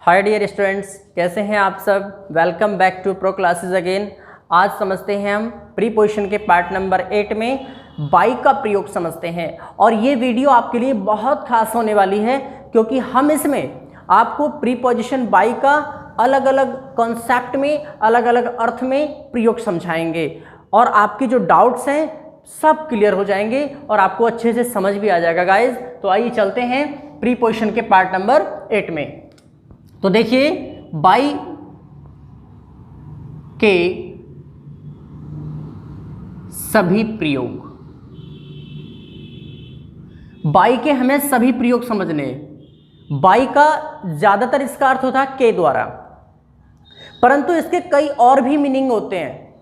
Hi dear students, कैसे हैं आप सब। Welcome back to pro classes again. आज समझते हैं हम प्रीपोजिशन के पार्ट नंबर 8 में बाई का प्रयोग समझते हैं। और ये वीडियो आपके लिए बहुत खास होने वाली है क्योंकि हम इसमें आपको प्रीपोजिशन बाई का अलग अलग कॉन्सेप्ट में, अलग अलग अर्थ में प्रयोग समझाएंगे और आपके जो डाउट्स हैं सब क्लियर हो जाएंगे और आपको अच्छे से समझ भी आ जाएगा गाइज। तो आइए चलते हैं प्रीपोजिशन के पार्ट नंबर 8 में। तो देखिए, बाई के सभी प्रयोग, बाई के हमें सभी प्रयोग समझने। बाई का ज्यादातर इसका अर्थ होता है के द्वारा, परंतु इसके कई और भी मीनिंग होते हैं।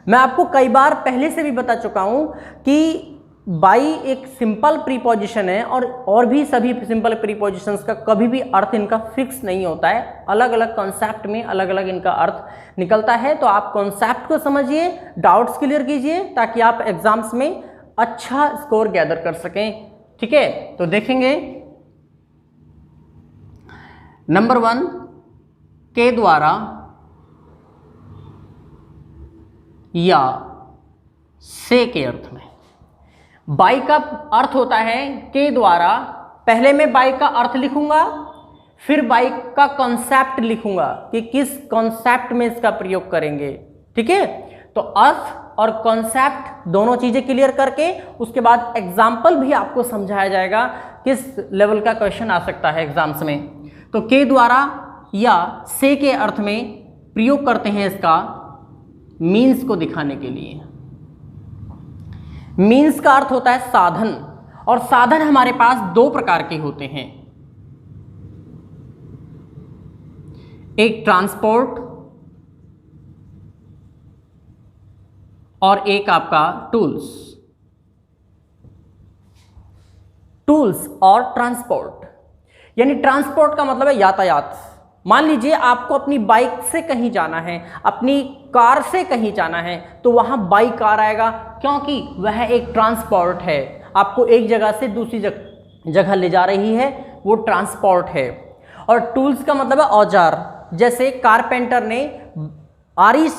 मैं आपको कई बार पहले से भी बता चुका हूं कि बाई एक सिंपल प्रीपोजिशन है और भी सभी सिंपल प्रीपोजिशंस का कभी भी अर्थ इनका फिक्स नहीं होता है। अलग अलग कॉन्सेप्ट में अलग अलग इनका अर्थ निकलता है। तो आप कॉन्सेप्ट को समझिए, डाउट्स क्लियर कीजिए ताकि आप एग्जाम्स में अच्छा स्कोर गैदर कर सकें। ठीक है, तो देखेंगे नंबर 1 के द्वारा या से के अर्थ में। बाई का अर्थ होता है के द्वारा। पहले मैं बाई का अर्थ लिखूंगा, फिर बाई का कॉन्सेप्ट लिखूंगा कि किस कॉन्सेप्ट में इसका प्रयोग करेंगे। ठीक है, तो अर्थ और कॉन्सेप्ट दोनों चीजें क्लियर करके उसके बाद एग्जाम्पल भी आपको समझाया जाएगा किस लेवल का क्वेश्चन आ सकता है एग्जाम्स में। तो के द्वारा या से के अर्थ में प्रयोग करते हैं इसका मीन्स को दिखाने के लिए। मीन्स का अर्थ होता है साधन, और साधन हमारे पास दो प्रकार के होते हैं, एक ट्रांसपोर्ट और एक आपका टूल्स। टूल्स और ट्रांसपोर्ट, यानी ट्रांसपोर्ट का मतलब है यातायात। मान लीजिए आपको अपनी बाइक से कहीं जाना है, अपनी कार से कहीं जाना है, तो वहां बाई कार आएगा क्योंकि वह एक ट्रांसपोर्ट है। आपको एक जगह से दूसरी जगह ले जा रही है, वो ट्रांसपोर्ट है। और टूल्स का मतलब है औजार। जैसे कारपेंटर ने आरी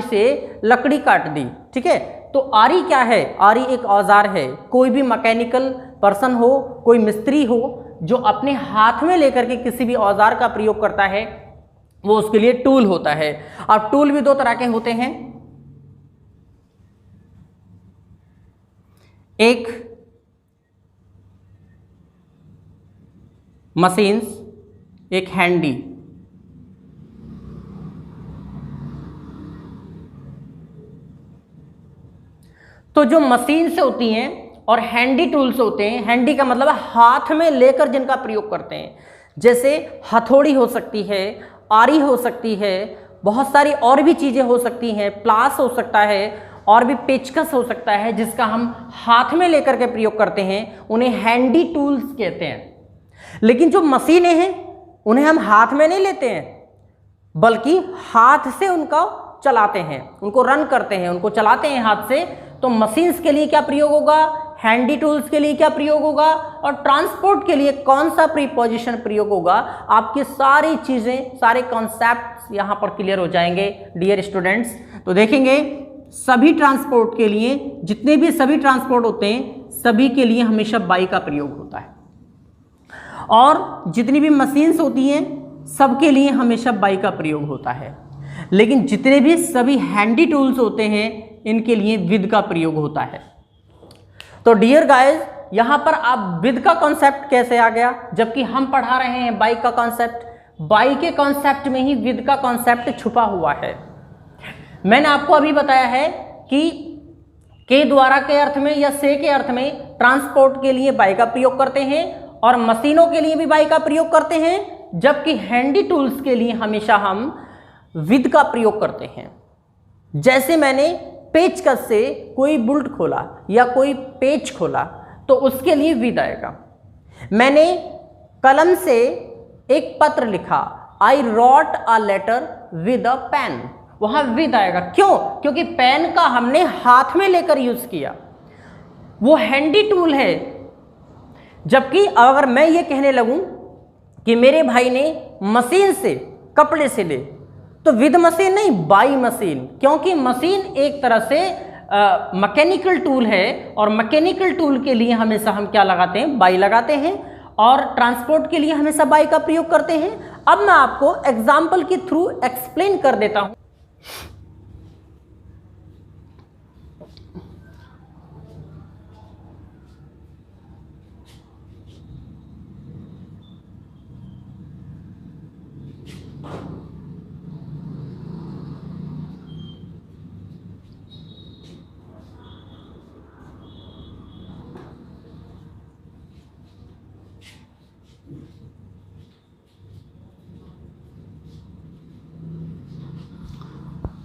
से लकड़ी काट दी। ठीक है, तो आरी क्या है? आरी एक औजार है। कोई भी मैकेनिकल पर्सन हो, कोई मिस्त्री हो जो अपने हाथ में लेकर के किसी भी औजार का प्रयोग करता है, वो उसके लिए टूल होता है। अब टूल भी दो तरह के होते हैं, एक मशीन्स, एक हैंडी। तो जो मशीन से होती हैं और हैंडी टूल्स होते हैं, हैंडी का मतलब है हाथ में लेकर जिनका प्रयोग करते हैं, जैसे हथौड़ी हो सकती है, आरी हो सकती है, बहुत सारी और भी चीजें हो सकती हैं, प्लास हो सकता है और भी पेचकस हो सकता है जिसका हम हाथ में लेकर के प्रयोग करते हैं, उन्हें हैंडी टूल्स कहते हैं। लेकिन जो मशीनें हैं उन्हें हम हाथ में नहीं लेते हैं, बल्कि हाथ से उनको चलाते हैं, उनको रन करते हैं, उनको चलाते हैं हाथ से। तो मशीन्स के लिए क्या प्रयोग होगा, हैंडी टूल्स के लिए क्या प्रयोग होगा, और ट्रांसपोर्ट के लिए कौन सा प्रीपोजिशन प्रयोग होगा, आपके सारी चीजें, सारे कॉन्सेप्ट यहां पर क्लियर हो जाएंगे डियर स्टूडेंट्स। तो देखेंगे सभी ट्रांसपोर्ट के लिए, जितने भी सभी ट्रांसपोर्ट होते हैं सभी के लिए हमेशा बाई का प्रयोग होता है, और जितनी भी मशीन्स होती हैं सबके लिए हमेशा बाई का प्रयोग होता है। लेकिन जितने भी सभी हैंडी टूल्स होते हैं इनके लिए विद का प्रयोग होता है। तो डियर गाइस, यहां पर आप विद का कॉन्सेप्ट कैसे आ गया, जबकि हम पढ़ा रहे हैं बाई का कॉन्सेप्ट। बाई के कॉन्सेप्ट में ही विद का कॉन्सेप्ट छुपा हुआ है। मैंने आपको अभी बताया है कि के द्वारा के अर्थ में या से के अर्थ में ट्रांसपोर्ट के लिए बाई का प्रयोग करते हैं और मशीनों के लिए भी बाई का प्रयोग करते हैं, जबकि हैंडी टूल्स के लिए हमेशा हम विद का प्रयोग करते हैं। जैसे मैंने पेचकस से कोई बुल्ट खोला या कोई पेच खोला तो उसके लिए विद आएगा। मैंने कलम से एक पत्र लिखा, I wrote a letter with a pen, वहां विद आएगा। क्यों? क्योंकि पेन का हमने हाथ में लेकर यूज किया, वो हैंडी टूल है। जबकि अगर मैं ये कहने लगूं कि मेरे भाई ने मशीन से कपड़े सिले, तो विद मशीन नहीं, बाई मशीन, क्योंकि मशीन एक तरह से मैकेनिकल टूल है और मैकेनिकल टूल के लिए हमेशा हम क्या लगाते हैं, बाई लगाते हैं, और ट्रांसपोर्ट के लिए हमेशा बाई का प्रयोग करते हैं। अब मैं आपको एग्जाम्पल के थ्रू एक्सप्लेन कर देता हूं।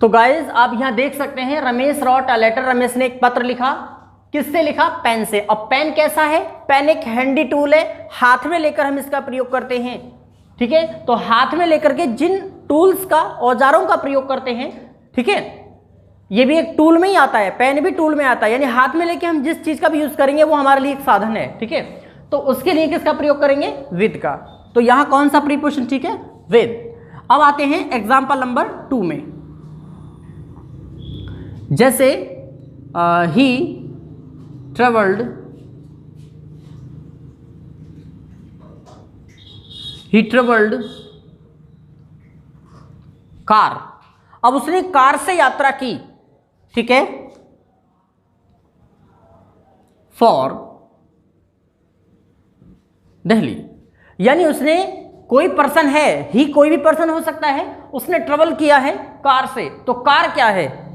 तो गाइज आप यहां देख सकते हैं, Ramesh wrote a letter, Ramesh ने एक पत्र लिखा। किससे लिखा? पेन से। अब पेन कैसा है? पेन एक हैंडी टूल है, हाथ में लेकर हम इसका प्रयोग करते हैं। ठीक है, तो हाथ में लेकर के जिन टूल्स का, औजारों का प्रयोग करते हैं, ठीक है, ये भी एक टूल में ही आता है, पेन भी टूल में आता है, यानी हाथ में लेके हम जिस चीज का भी यूज करेंगे वो हमारे लिए एक साधन है। ठीक है, तो उसके लिए किसका प्रयोग करेंगे? विद का। तो यहां कौन सा प्रीपोजिशन ठीक है? विद। अब आते हैं एग्जाम्पल नंबर 2 में। जैसे ही ट्रेवल्ड कार। अब उसने कार से यात्रा की, ठीक है, फॉर दिल्ली, यानी उसने, कोई पर्सन है, ही कोई भी पर्सन हो सकता है, उसने ट्रेवल किया है कार से। तो कार क्या है?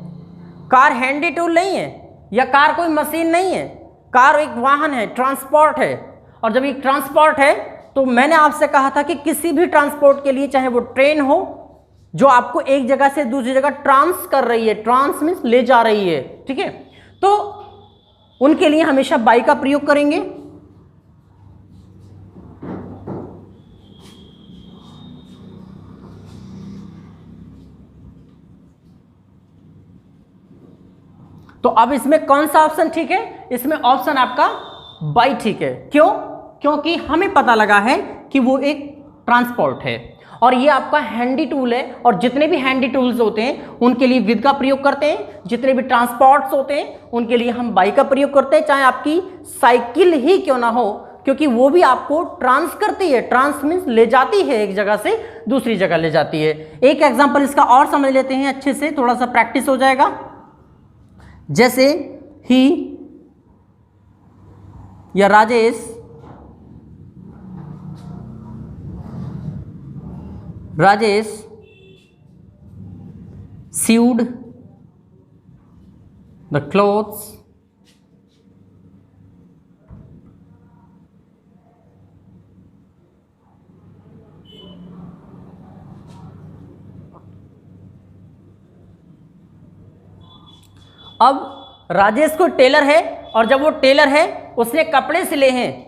कार हैंडी टूल नहीं है, या कार कोई मशीन नहीं है, कार एक वाहन है, ट्रांसपोर्ट है। और जब ये ट्रांसपोर्ट है तो मैंने आपसे कहा था कि किसी भी ट्रांसपोर्ट के लिए, चाहे वो ट्रेन हो जो आपको एक जगह से दूसरी जगह ट्रांस कर रही है, ट्रांस मीन्स ले जा रही है, ठीक है, तो उनके लिए हमेशा बाई का प्रयोग करेंगे। तो अब इसमें कौन सा ऑप्शन ठीक है? इसमें ऑप्शन आपका बाई ठीक है। क्यों? क्योंकि हमें पता लगा है कि वो एक ट्रांसपोर्ट है और ये आपका हैंडी टूल है, और जितने भी हैंडी टूल्स होते हैं उनके लिए विद का प्रयोग करते हैं, जितने भी ट्रांसपोर्ट्स होते हैं उनके लिए हम बाई का प्रयोग करते हैं, चाहे आपकी साइकिल ही क्यों ना हो, क्योंकि वो भी आपको ट्रांस करती है। ट्रांस मीन्स ले जाती है, एक जगह से दूसरी जगह ले जाती है। एक एग्जाम्पल इसका और समझ लेते हैं अच्छे से, थोड़ा सा प्रैक्टिस हो जाएगा। जैसे ही या राजेश sewed the clothes अब राजेश को टेलर है, और जब वो टेलर है उसने कपड़े सिले हैं,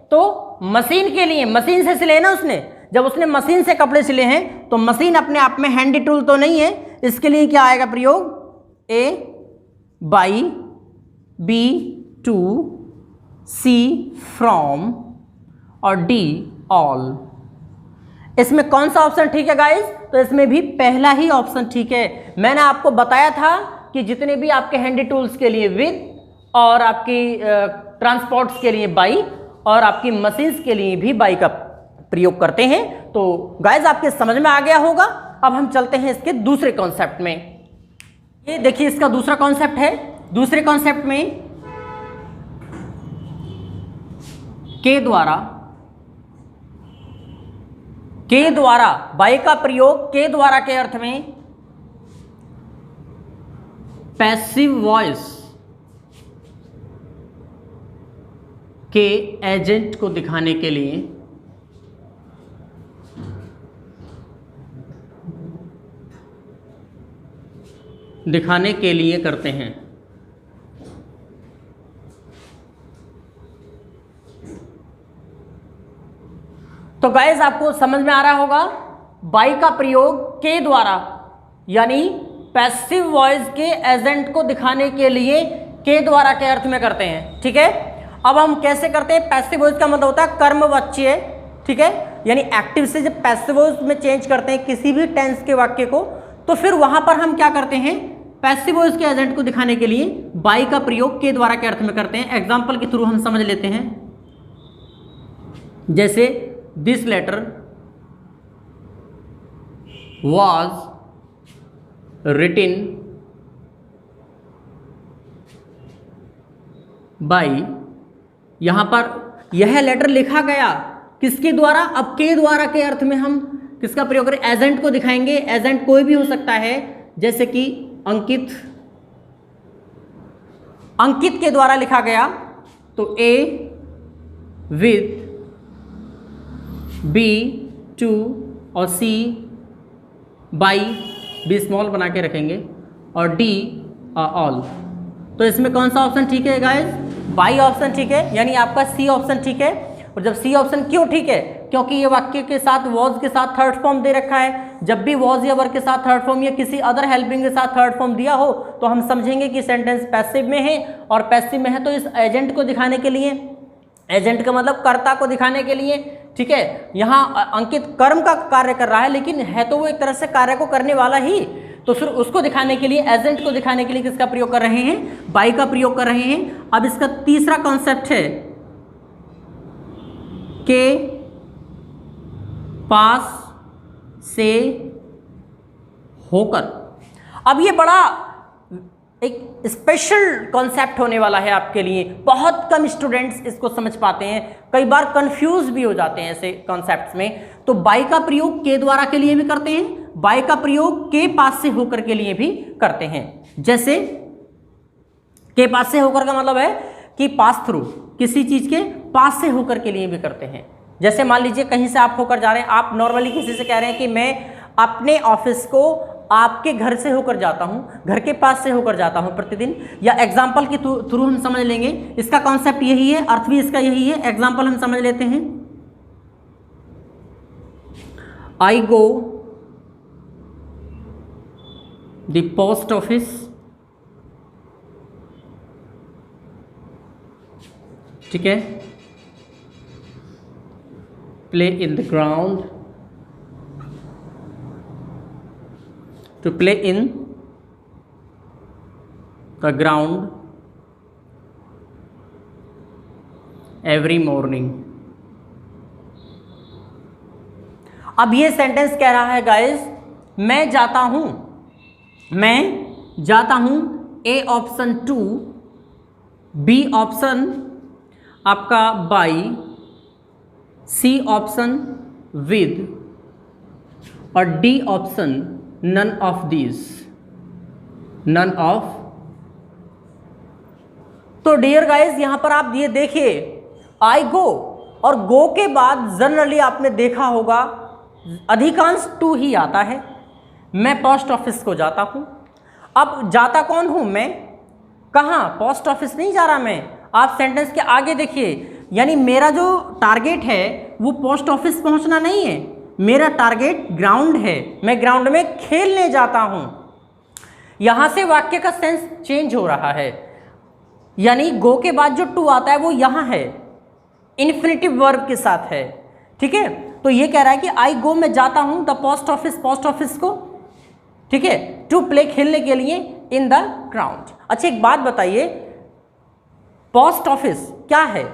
तो मशीन के लिए, मशीन से सिले ना उसने, जब उसने मशीन से कपड़े सिले हैं तो मशीन अपने आप में हैंडी टूल तो नहीं है, इसके लिए क्या आएगा प्रयोग? A by, B to, C from, और डी ऑल। इसमें कौन सा ऑप्शन ठीक है गाइस? तो इसमें भी पहला ही ऑप्शन ठीक है। मैंने आपको बताया था कि जितने भी आपके हैंडी टूल्स के लिए विद, और आपकी ट्रांसपोर्ट्स के लिए बाई, और आपकी मशीन्स के लिए भी बाई का प्रयोग करते हैं। तो गाइस आपके समझ में आ गया होगा। अब हम चलते हैं इसके दूसरे कॉन्सेप्ट में। ये देखिए इसका दूसरा कॉन्सेप्ट है। दूसरे कॉन्सेप्ट में के द्वारा बाई का प्रयोग, के द्वारा के अर्थ में पैसिव वॉइस के एजेंट को दिखाने के लिए करते हैं। तो गाइस आपको समझ में आ रहा होगा, बाई का प्रयोग के द्वारा यानी पैसिव वॉइस के एजेंट को दिखाने के लिए के द्वारा के अर्थ में करते हैं। ठीक है, अब हम कैसे करते हैं, पैसिव वॉइस का मतलब होता है कर्मवाच्य, ठीक है, यानी एक्टिव से जब पैसिव वॉइस में चेंज करते हैं किसी भी टेंस के वाक्य को, तो फिर वहां पर हम क्या करते हैं, पैसिव वॉइस के एजेंट को दिखाने के लिए बाई का प्रयोग के द्वारा के अर्थ में करते हैं। एग्जाम्पल के थ्रू हम समझ लेते हैं, जैसे this letter was written by, यहां पर यह लेटर लिखा गया किसके द्वारा, अब के द्वारा के अर्थ में हम किसका प्रयोग करें, एजेंट को दिखाएंगे। एजेंट कोई भी हो सकता है, जैसे कि अंकित, अंकित के द्वारा लिखा गया, तो ए विथ, बी टू और सी बाई, बी स्मॉल बना के रखेंगे, और डी ऑल। तो इसमें कौन सा ऑप्शन ठीक है गाइस, बाई ऑप्शन ठीक है, यानी आपका सी ऑप्शन ठीक है। और जब सी ऑप्शन क्यों ठीक है, क्योंकि ये वाक्य के साथ वॉज के साथ थर्ड फॉर्म दे रखा है। जब भी वॉज या वर के साथ थर्ड फॉर्म या किसी अदर हेल्पिंग के साथ थर्ड फॉर्म दिया हो तो हम समझेंगे कि सेंटेंस पैसिव में है, और पैसिव में है तो इस एजेंट को दिखाने के लिए, एजेंट का मतलब कर्ता को दिखाने के लिए, ठीक है। यहाँ अंकित कर्म का कार्य कर रहा है, लेकिन है तो वो एक तरह से कार्य को करने वाला ही, तो फिर उसको दिखाने के लिए, एजेंट को दिखाने के लिए किसका प्रयोग कर रहे हैं, बाई का प्रयोग कर रहे हैं। अब इसका तीसरा कॉन्सेप्ट है के पास से होकर। अब ये बड़ा एक स्पेशल कॉन्सेप्ट होने वाला है आपके लिए, बहुत कम स्टूडेंट्स इसको समझ पाते हैं, कई बार कंफ्यूज भी हो जाते हैं ऐसे कॉन्सेप्ट्स में। तो बाई का प्रयोग के द्वारा के लिए भी करते हैं, बाई का प्रयोग के पास से होकर के लिए भी करते हैं। जैसे के पास से होकर का मतलब है कि पास थ्रू, किसी चीज के पास से होकर के लिए भी करते हैं। जैसे मान लीजिए कहीं से आप होकर जा रहे हैं, आप नॉर्मली किसी से कह रहे हैं कि मैं अपने ऑफिस को आपके घर से होकर जाता हूं, घर के पास से होकर जाता हूं प्रतिदिन, या एग्जाम्पल के थ्रू हम समझ लेंगे। इसका कॉन्सेप्ट यही है, अर्थ भी इसका यही है। एग्जाम्पल हम समझ लेते हैं, आई गो द पोस्ट ऑफिस, ठीक है, play in the ground, to play in the ground every morning। अब ये सेंटेंस कह रहा है गाइस, मैं जाता हूं, मैं जाता हूं, A option to, B option आपका बाई, सी ऑप्शन विद, और D option none of these, none of. तो डियर गाइस यहां पर आप ये देखिए, आई गो और गो के बाद जनरली आपने देखा होगा अधिकांश टू ही आता है। मैं पोस्ट ऑफिस को जाता हूं, अब जाता कौन हूं मैं, कहां, पोस्ट ऑफिस नहीं जा रहा मैं। आप सेंटेंस के आगे देखिए, यानी मेरा जो टारगेट है वो पोस्ट ऑफिस पहुंचना नहीं है, मेरा टारगेट ग्राउंड है, मैं ग्राउंड में खेलने जाता हूं। यहां से वाक्य का सेंस चेंज हो रहा है, यानी गो के बाद जो टू आता है वो यहां है, इन्फिनिटिव वर्ब के साथ है, ठीक है। तो ये कह रहा है कि आई गो, मैं जाता हूं the post office, post office को, ठीक है, टू प्ले, खेलने के लिए, इन द ग्राउंड। अच्छा एक बात बताइए, पोस्ट ऑफिस क्या है,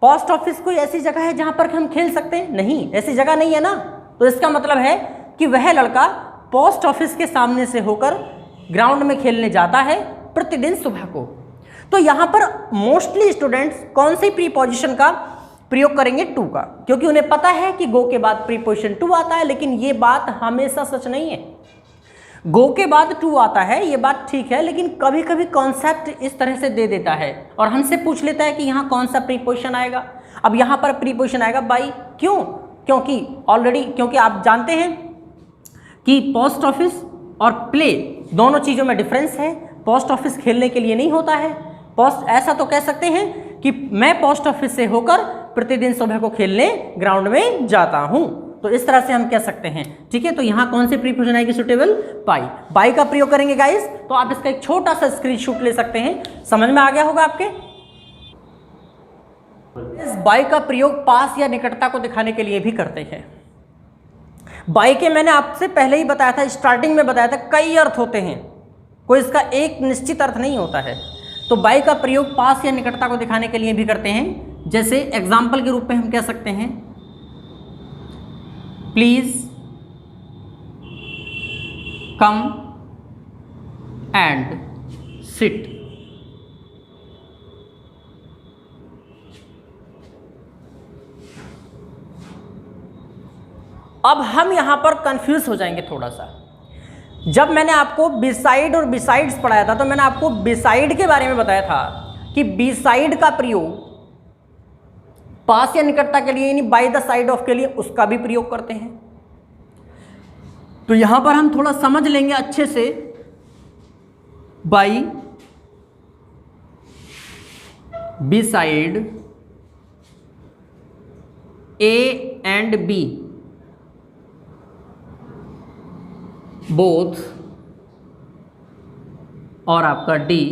पोस्ट ऑफिस कोई ऐसी जगह है जहां पर हम खेल सकते हैं, नहीं, ऐसी जगह नहीं है ना। तो इसका मतलब है कि वह लड़का पोस्ट ऑफिस के सामने से होकर ग्राउंड में खेलने जाता है प्रतिदिन सुबह को। तो यहां पर मोस्टली स्टूडेंट्स कौन सी प्रीपोजिशन का प्रयोग करेंगे, टू का, क्योंकि उन्हें पता है कि गो के बाद प्रीपोजिशन टू आता है। लेकिन ये बात हमेशा सच नहीं है, गो के बाद टू आता है, ये बात ठीक है, लेकिन कभी कभी कॉन्सेप्ट इस तरह से दे देता है और हमसे पूछ लेता है कि यहाँ कौन सा प्रीपोजिशन आएगा। अब यहाँ पर प्रीपोजिशन आएगा बाई, क्यों, क्योंकि ऑलरेडी, क्योंकि आप जानते हैं कि पोस्ट ऑफिस और प्ले दोनों चीज़ों में डिफरेंस है। पोस्ट ऑफिस खेलने के लिए नहीं होता है, पोस्ट, ऐसा तो कह सकते हैं कि मैं पोस्ट ऑफिस से होकर प्रतिदिन सुबह को खेलने ग्राउंड में जाता हूँ, तो इस तरह से हम कह सकते हैं, ठीक है। तो यहाँ कौन सी प्रीपोजिशन आएगी सुटेबल, बाई, बाई का प्रयोग करेंगे गाइस। तो आप इसका एक छोटा सा स्क्रीनशॉट ले सकते हैं, समझ में आ गया होगा आपके। इस बाई का प्रयोग पास या निकटता को दिखाने के लिए भी करते हैं। बाई के मैंने आपसे पहले ही बताया था, स्टार्टिंग में बताया था, कई अर्थ होते हैं, कोई इसका एक निश्चित अर्थ नहीं होता है। तो बाई का प्रयोग पास या निकटता को दिखाने के लिए भी करते हैं। जैसे एग्जाम्पल के रूप में हम कह सकते हैं, प्लीज कम एंड सिट। अब हम यहां पर कंफ्यूज हो जाएंगे थोड़ा सा। जब मैंने आपको बिसाइड और बिसाइड्स पढ़ाया था तो मैंने आपको बिसाइड के बारे में बताया था कि बिसाइड का प्रयोग पास या निकटता के लिए, यानी बाय द साइड ऑफ के लिए, उसका भी प्रयोग करते हैं। तो यहां पर हम थोड़ा समझ लेंगे अच्छे से। By beside A and B both, और आपका डी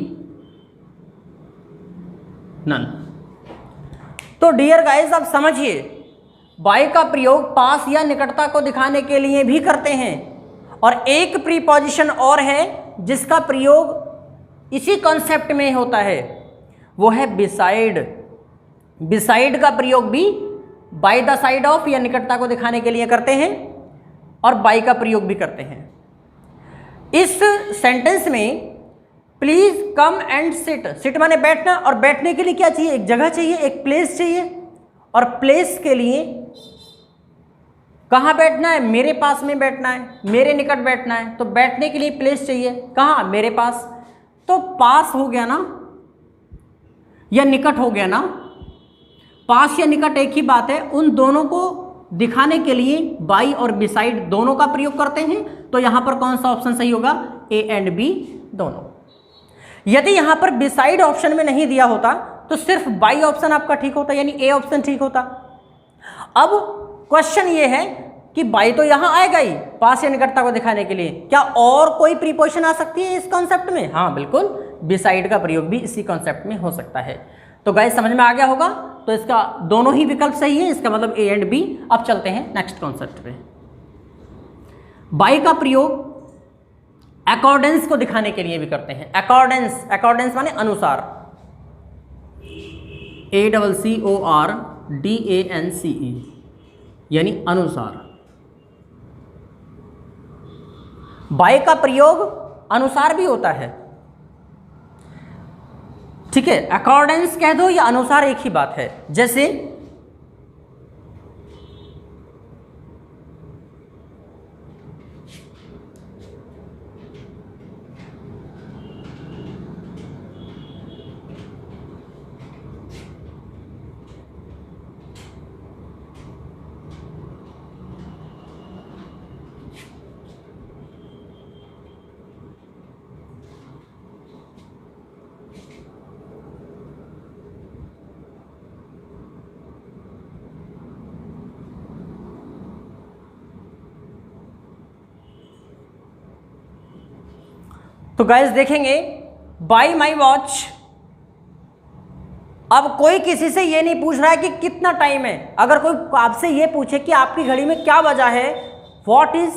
नन। तो डियर गाइस, आप समझिए, बाय का प्रयोग पास या निकटता को दिखाने के लिए भी करते हैं। और एक प्रीपोजिशन और है जिसका प्रयोग इसी कॉन्सेप्ट में होता है, वो है बिसाइड। बिसाइड का प्रयोग भी बाय द साइड ऑफ या निकटता को दिखाने के लिए करते हैं, और बाय का प्रयोग भी करते हैं। इस सेंटेंस में please come and sit, sit माने बैठना, और बैठने के लिए क्या चाहिए? एक जगह चाहिए, एक प्लेस चाहिए। और प्लेस के लिए कहाँ बैठना है? मेरे पास में बैठना है, मेरे निकट बैठना है। तो बैठने के लिए प्लेस चाहिए, कहाँ? मेरे पास। तो पास हो गया ना, या निकट हो गया ना। पास या निकट एक ही बात है। उन दोनों को दिखाने के लिए बाई और बिसाइड दोनों का प्रयोग करते हैं। तो यहां पर कौन सा ऑप्शन सही होगा? ए एंड बी दोनों। यदि यहां पर बिसाइड ऑप्शन में नहीं दिया होता तो सिर्फ बाई ऑप्शन आपका ठीक होता, यानी ए ऑप्शन ठीक होता। अब क्वेश्चन ये है कि बाई तो यहां आएगा ही पास या निकटता को दिखाने के लिए, क्या और कोई प्रीपोजिशन आ सकती है इस कॉन्सेप्ट में? हाँ बिल्कुल, बिसाइड का प्रयोग भी इसी कॉन्सेप्ट में हो सकता है। तो गाइस समझ में आ गया होगा। तो इसका दोनों ही विकल्प सही है, इसका मतलब ए एंड बी। अब चलते हैं नेक्स्ट कॉन्सेप्ट पे। बाई का प्रयोग अकॉर्डेंस को दिखाने के लिए भी करते हैं। अकॉर्डेंस, अकॉर्डेंस माने अनुसार, ACCORDANCE, यानी अनुसार। बाय का प्रयोग अनुसार भी होता है, ठीक है। अकॉर्डेंस कह दो या अनुसार एक ही बात है। जैसे तो गाइस देखेंगे, बाय माई वॉच। अब कोई किसी से ये नहीं पूछ रहा है कि कितना टाइम है। अगर कोई आपसे ये पूछे कि आपकी घड़ी में क्या बजा है, what is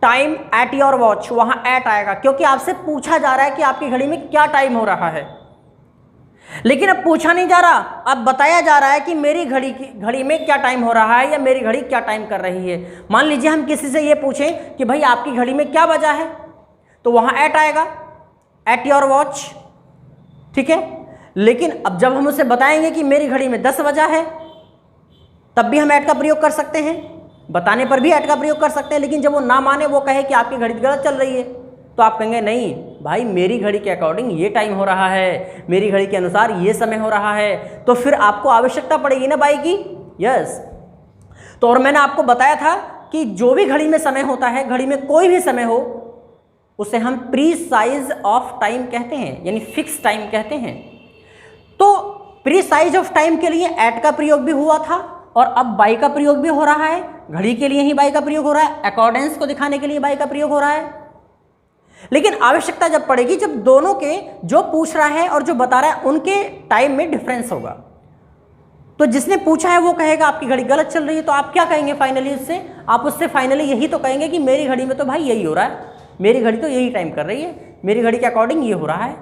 time at your watch, वहां एट आएगा, क्योंकि आपसे पूछा जा रहा है कि आपकी घड़ी में क्या टाइम हो रहा है। लेकिन अब पूछा नहीं जा रहा, अब बताया जा रहा है कि मेरी घड़ी में क्या टाइम हो रहा है, या मेरी घड़ी क्या टाइम कर रही है। मान लीजिए हम किसी से ये पूछें कि भाई आपकी घड़ी में क्या बजा है, तो वहां एट आएगा, एट योर वॉच, ठीक है। लेकिन अब जब हम उसे बताएंगे कि मेरी घड़ी में 10 बजा है, तब भी हम एट का प्रयोग कर सकते हैं, बताने पर भी एट का प्रयोग कर सकते हैं। लेकिन जब वो ना माने, वो कहे कि आपकी घड़ी गलत चल रही है, तो आप कहेंगे नहीं भाई, मेरी घड़ी के अकॉर्डिंग ये टाइम हो रहा है, मेरी घड़ी के अनुसार ये समय हो रहा है। तो फिर आपको आवश्यकता पड़ेगी ना बाई की, यस। तो और मैंने आपको बताया था कि जो भी घड़ी में समय होता है, घड़ी में कोई भी समय हो, उसे हम प्रीसाइज ऑफ टाइम कहते हैं, यानी फिक्स टाइम कहते हैं। तो प्रीसाइज ऑफ टाइम के लिए एट का प्रयोग भी हुआ था, और अब बाई का प्रयोग भी हो रहा है। घड़ी के लिए ही बाई का प्रयोग हो रहा है, अकॉर्डेंस को दिखाने के लिए बाई का प्रयोग हो रहा है। लेकिन आवश्यकता जब पड़ेगी, जब दोनों के, जो पूछ रहा है और जो बता रहा है, उनके टाइम में डिफरेंस होगा। तो जिसने पूछा है वो कहेगा आपकी घड़ी गलत चल रही है, तो आप क्या कहेंगे फाइनली उससे? आप उससे फाइनली यही तो कहेंगे कि मेरी घड़ी में तो भाई यही हो रहा है, मेरी घड़ी तो यही टाइम कर रही है, मेरी घड़ी के अकॉर्डिंग ये हो रहा है।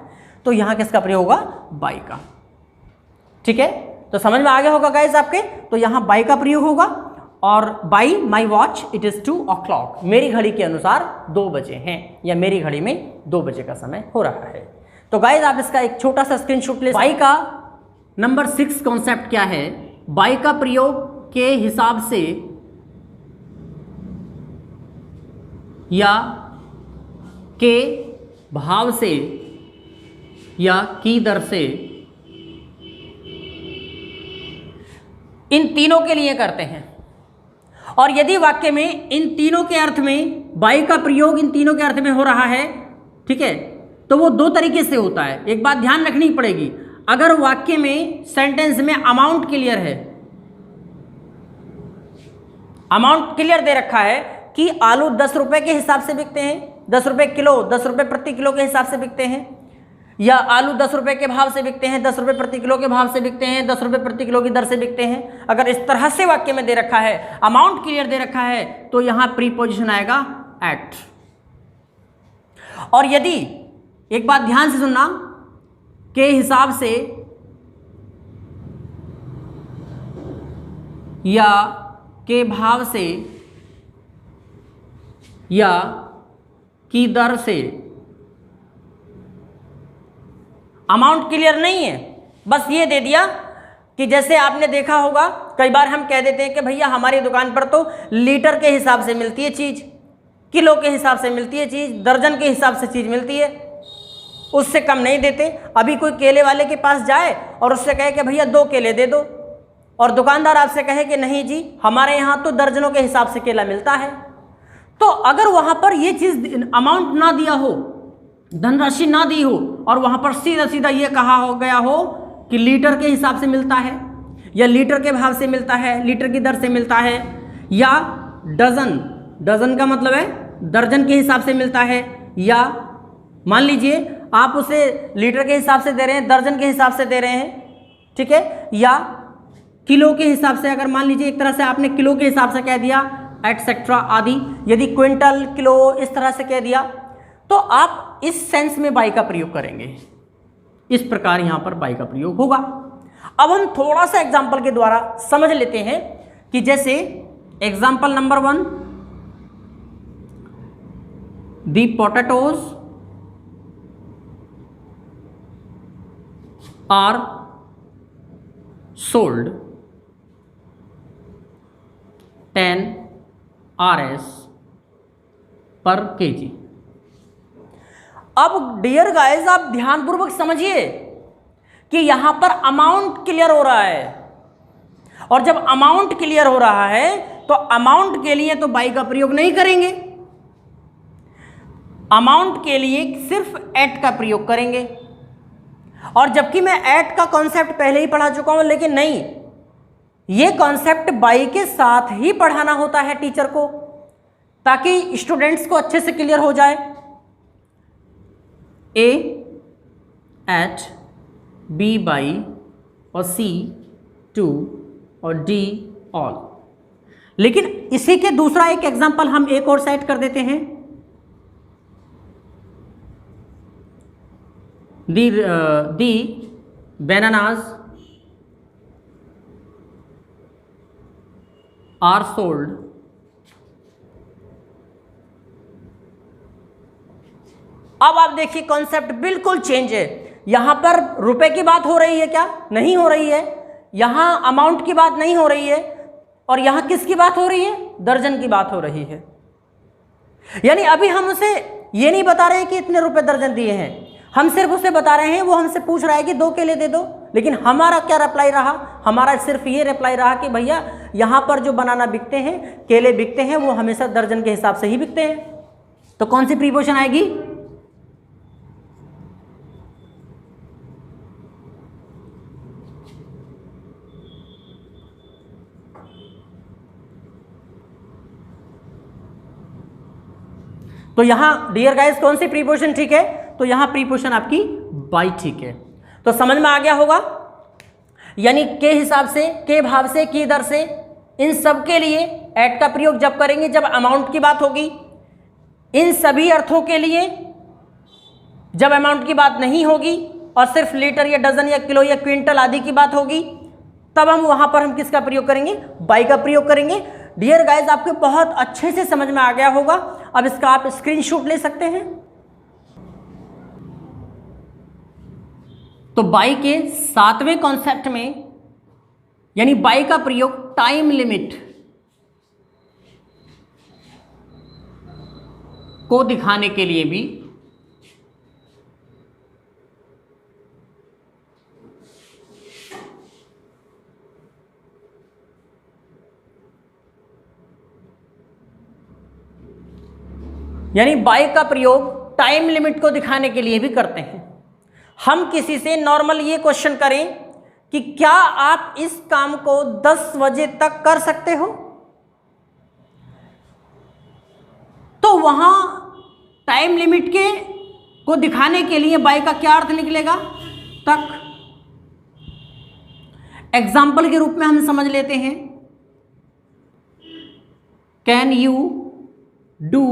तो यहाँ किसका प्रयोग होगा? बाई का। ठीक है, तो समझ में आ गया होगा गाइस आपके। तो यहाँ बाई का प्रयोग होगा, और by my watch it is 2 o'clock, मेरी घड़ी के अनुसार 2 बजे हैं, या मेरी घड़ी में 2 बजे का समय हो रहा है। तो गाइस आप इसका एक छोटा सा स्क्रीनशॉट ले। बाई का नंबर 6 कॉन्सेप्ट क्या है? बाई का प्रयोग के हिसाब से या के भाव से या की दर से, इन तीनों के लिए करते हैं। और यदि वाक्य में इन तीनों के अर्थ में बाई का प्रयोग इन तीनों के अर्थ में हो रहा है, ठीक है, तो वो 2 तरीके से होता है। एक बात ध्यान रखनी पड़ेगी, अगर वाक्य में सेंटेंस में अमाउंट क्लियर है, अमाउंट क्लियर दे रखा है कि आलू 10 रुपए के हिसाब से बिकते हैं, 10 रुपए किलो, 10 रुपए प्रति किलो के हिसाब से बिकते हैं, या आलू 10 रुपए के भाव से बिकते हैं, 10 रुपए प्रति किलो के भाव से बिकते हैं, 10 रुपए प्रति किलो की दर से बिकते हैं। अगर इस तरह से वाक्य में दे रखा है, अमाउंट क्लियर दे रखा है, तो यहां प्रीपोजिशन आएगा एट। और यदि एक बात ध्यान से सुनना, के हिसाब से या के भाव से या की दर से, अमाउंट क्लियर नहीं है, बस ये दे दिया कि जैसे आपने देखा होगा कई बार हम कह देते हैं कि भैया हमारी दुकान पर तो लीटर के हिसाब से मिलती है चीज़, किलो के हिसाब से मिलती है चीज़, दर्जन के हिसाब से चीज़ मिलती है, उससे कम नहीं देते। अभी कोई केले वाले के पास जाए और उससे कहे कि भैया 2 केले दे दो, और दुकानदार आपसे कहे कि नहीं जी हमारे यहाँ तो दर्जनों के हिसाब से केला मिलता है, तो अगर वहाँ पर ये चीज़ अमाउंट ना दिया हो, धनराशि ना दी हो, और वहाँ पर सीधा सीधा ये कहा हो गया हो कि लीटर के हिसाब से मिलता है, या लीटर के भाव से मिलता है, लीटर की दर से मिलता है, या डजन, डजन का मतलब है दर्जन के हिसाब से मिलता है, या मान लीजिए आप उसे लीटर के हिसाब से दे रहे हैं, दर्जन के हिसाब से दे रहे हैं, ठीक है, या किलो के हिसाब से, अगर मान लीजिए एक तरह से आपने किलो के हिसाब से कह दिया एटसेट्रा आदि, यदि क्विंटल किलो इस तरह से कह दिया, तो आप इस सेंस में बाई का प्रयोग करेंगे। इस प्रकार यहां पर बाई का प्रयोग होगा। अब हम थोड़ा सा एग्जाम्पल के द्वारा समझ लेते हैं कि जैसे example number 1, the potatoes are sold 10 RS पर kg। अब डियर गाइस आप ध्यानपूर्वक समझिए कि यहां पर अमाउंट क्लियर हो रहा है, और जब अमाउंट क्लियर हो रहा है तो अमाउंट के लिए तो बाई का प्रयोग नहीं करेंगे, अमाउंट के लिए सिर्फ एट का प्रयोग करेंगे। और जबकि मैं एट का कॉन्सेप्ट पहले ही पढ़ा चुका हूं, लेकिन नहीं, ये कॉन्सेप्ट बाई के साथ ही पढ़ाना होता है टीचर को, ताकि स्टूडेंट्स को अच्छे से क्लियर हो जाए। ए एट, बी बाई, और सी टू, और डी ऑल। लेकिन इसी के दूसरा एक एग्जांपल हम एक और सेट कर देते हैं। दी bananas are sold अब आप देखिए कॉन्सेप्ट बिल्कुल चेंज है। यहां पर रुपए की बात हो रही है क्या? नहीं हो रही है। यहां अमाउंट की बात नहीं हो रही है, और यहां किसकी बात हो रही है? दर्जन की बात हो रही है। यानी अभी हम उसे ये नहीं बता रहे हैं कि इतने रुपए दर्जन दिए हैं, हम सिर्फ उसे बता रहे हैं, वो हमसे पूछ रहा है कि 2 केले दे दो। लेकिन हमारा क्या रिप्लाई रहा? हमारा सिर्फ ये रिप्लाई रहा कि भैया यहाँ पर जो बनाना बिकते हैं, केले बिकते हैं, वो हमेशा दर्जन के हिसाब से ही बिकते हैं। तो कौन सी प्रीपोजिशन आएगी? तो यहां डियर गाइस कौन सी प्रीपोजिशन ठीक है? तो यहां प्रीपोजिशन आपकी बाई ठीक है। तो समझ में आ गया होगा। यानी के हिसाब से, के भाव से, की दर से, इन सब के लिए एट का प्रयोग जब करेंगे जब अमाउंट की बात होगी। इन सभी अर्थों के लिए जब अमाउंट की बात नहीं होगी और सिर्फ लीटर या डजन या किलो या क्विंटल आदि की बात होगी, तब हम वहां पर हम किसका प्रयोग करेंगे? बाई का प्रयोग करेंगे। डियर गाइस, आपको बहुत अच्छे से समझ में आ गया होगा। अब इसका आप स्क्रीनशॉट ले सकते हैं। तो बाई के 7वें कॉन्सेप्ट में, यानी बाई का प्रयोग टाइम लिमिट को दिखाने के लिए भी यानी बाई का प्रयोग टाइम लिमिट को दिखाने के लिए भी करते हैं। हम किसी से नॉर्मल ये क्वेश्चन करें कि क्या आप इस काम को 10 बजे तक कर सकते हो, तो वहां टाइम लिमिट के को दिखाने के लिए बाई का क्या अर्थ निकलेगा? तक। एग्जाम्पल के रूप में हम समझ लेते हैं, can you do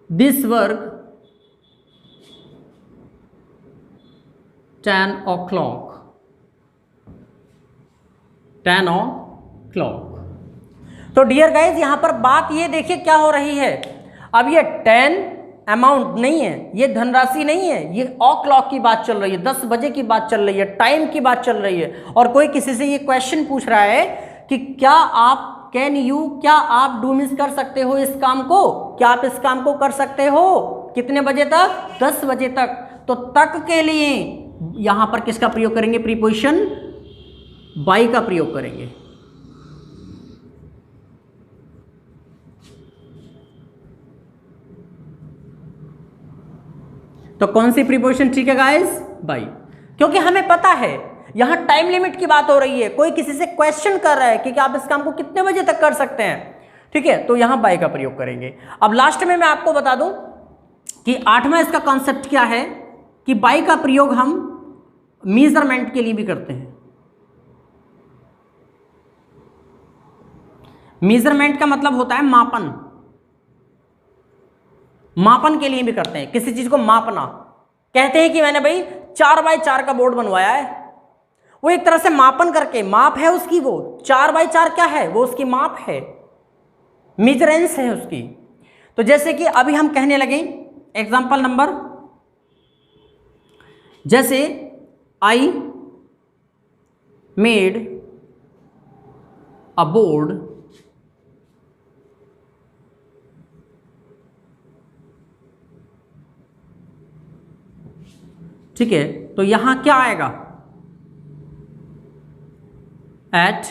this work 10 o'clock। 10 o'clock। तो डियर गाइज, यहां पर बात ये देखिए क्या हो रही है। अब ये 10 अमाउंट नहीं है, ये धनराशि नहीं है, ये o'clock की बात चल रही है, 10 बजे की बात चल रही है, टाइम की बात चल रही है। और कोई किसी से ये क्वेश्चन पूछ रहा है कि क्या आप क्या आप डू मीन्स कर सकते हो इस काम को, क्या आप इस काम को कर सकते हो कितने बजे तक? 10 बजे तक। तो तक के लिए यहां पर किसका प्रयोग करेंगे? प्रीपोजिशन बाई का प्रयोग करेंगे। तो कौन सी प्रीपोजिशन ठीक है गाइस? बाई। क्योंकि हमें पता है यहां टाइम लिमिट की बात हो रही है, कोई किसी से क्वेश्चन कर रहा है कि क्या आप इस काम को कितने बजे तक कर सकते हैं, ठीक है, तो यहां बाई का प्रयोग करेंगे। अब लास्ट में मैं आपको बता दूं कि 8वां इसका कॉन्सेप्ट क्या है कि बाई का प्रयोग हम मेजरमेंट के लिए भी करते हैं। मेजरमेंट का मतलब होता है मापन, मापन के लिए भी करते हैं, किसी चीज को मापना। कहते हैं कि मैंने भाई 4x4 का बोर्ड बनवाया है, वो एक तरह से मापन करके, माप है उसकी, वो 4x4 क्या है? वो उसकी माप है, मेजरेंस है उसकी। तो जैसे कि अभी हम कहने लगे एग्जांपल नंबर, जैसे आई मेड अ बोर्ड ठीक है, तो यहां क्या आएगा? एट,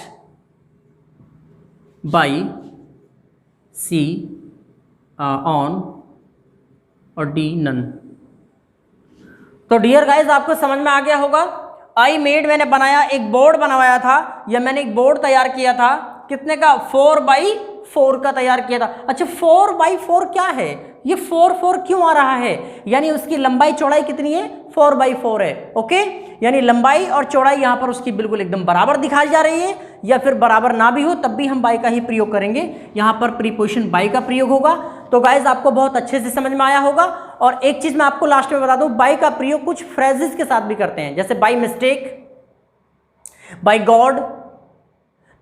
बाई, सी, ऑन और डी नन। तो डियर गाइज, आपको समझ में आ गया होगा। आई मेड, मैंने बनाया, एक बोर्ड बनवाया था, या मैंने एक बोर्ड तैयार किया था, कितने का? 4x4 का तैयार किया था। अच्छा, 4x4 क्या है? ये 4 क्यों आ रहा है? यानी उसकी लंबाई चौड़ाई कितनी है? 4x4 है। ओके, यानी लंबाई और चौड़ाई यहां पर उसकी बिल्कुल एकदम बराबर दिखाई जा रही है, या फिर बराबर ना भी हो तब भी हम बाई का ही प्रयोग करेंगे। यहां पर प्रीपोजिशन बाई का प्रयोग होगा। तो गाइज, आपको बहुत अच्छे से समझ में आया होगा। और एक चीज मैं आपको लास्ट में बता दूं, बाई का प्रयोग कुछ फ्रेजेस के साथ भी करते हैं, जैसे बाई मिस्टेक, बाई गॉड।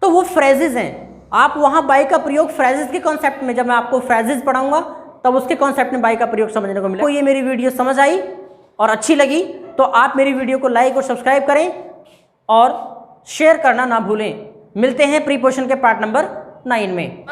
तो वो फ्रेजेस हैं, आप वहां बाई का प्रयोग फ्रेजेस के कॉन्सेप्ट में, जब मैं आपको फ्रेजेस पढ़ाऊंगा तब उसके कॉन्सेप्ट में बाई का प्रयोग समझने को मिलेगा। तो ये मेरी वीडियो समझ आई और अच्छी लगी तो आप मेरी वीडियो को लाइक और सब्सक्राइब करें और शेयर करना ना भूलें। मिलते हैं प्रीपोजिशन के पार्ट नंबर 9 में।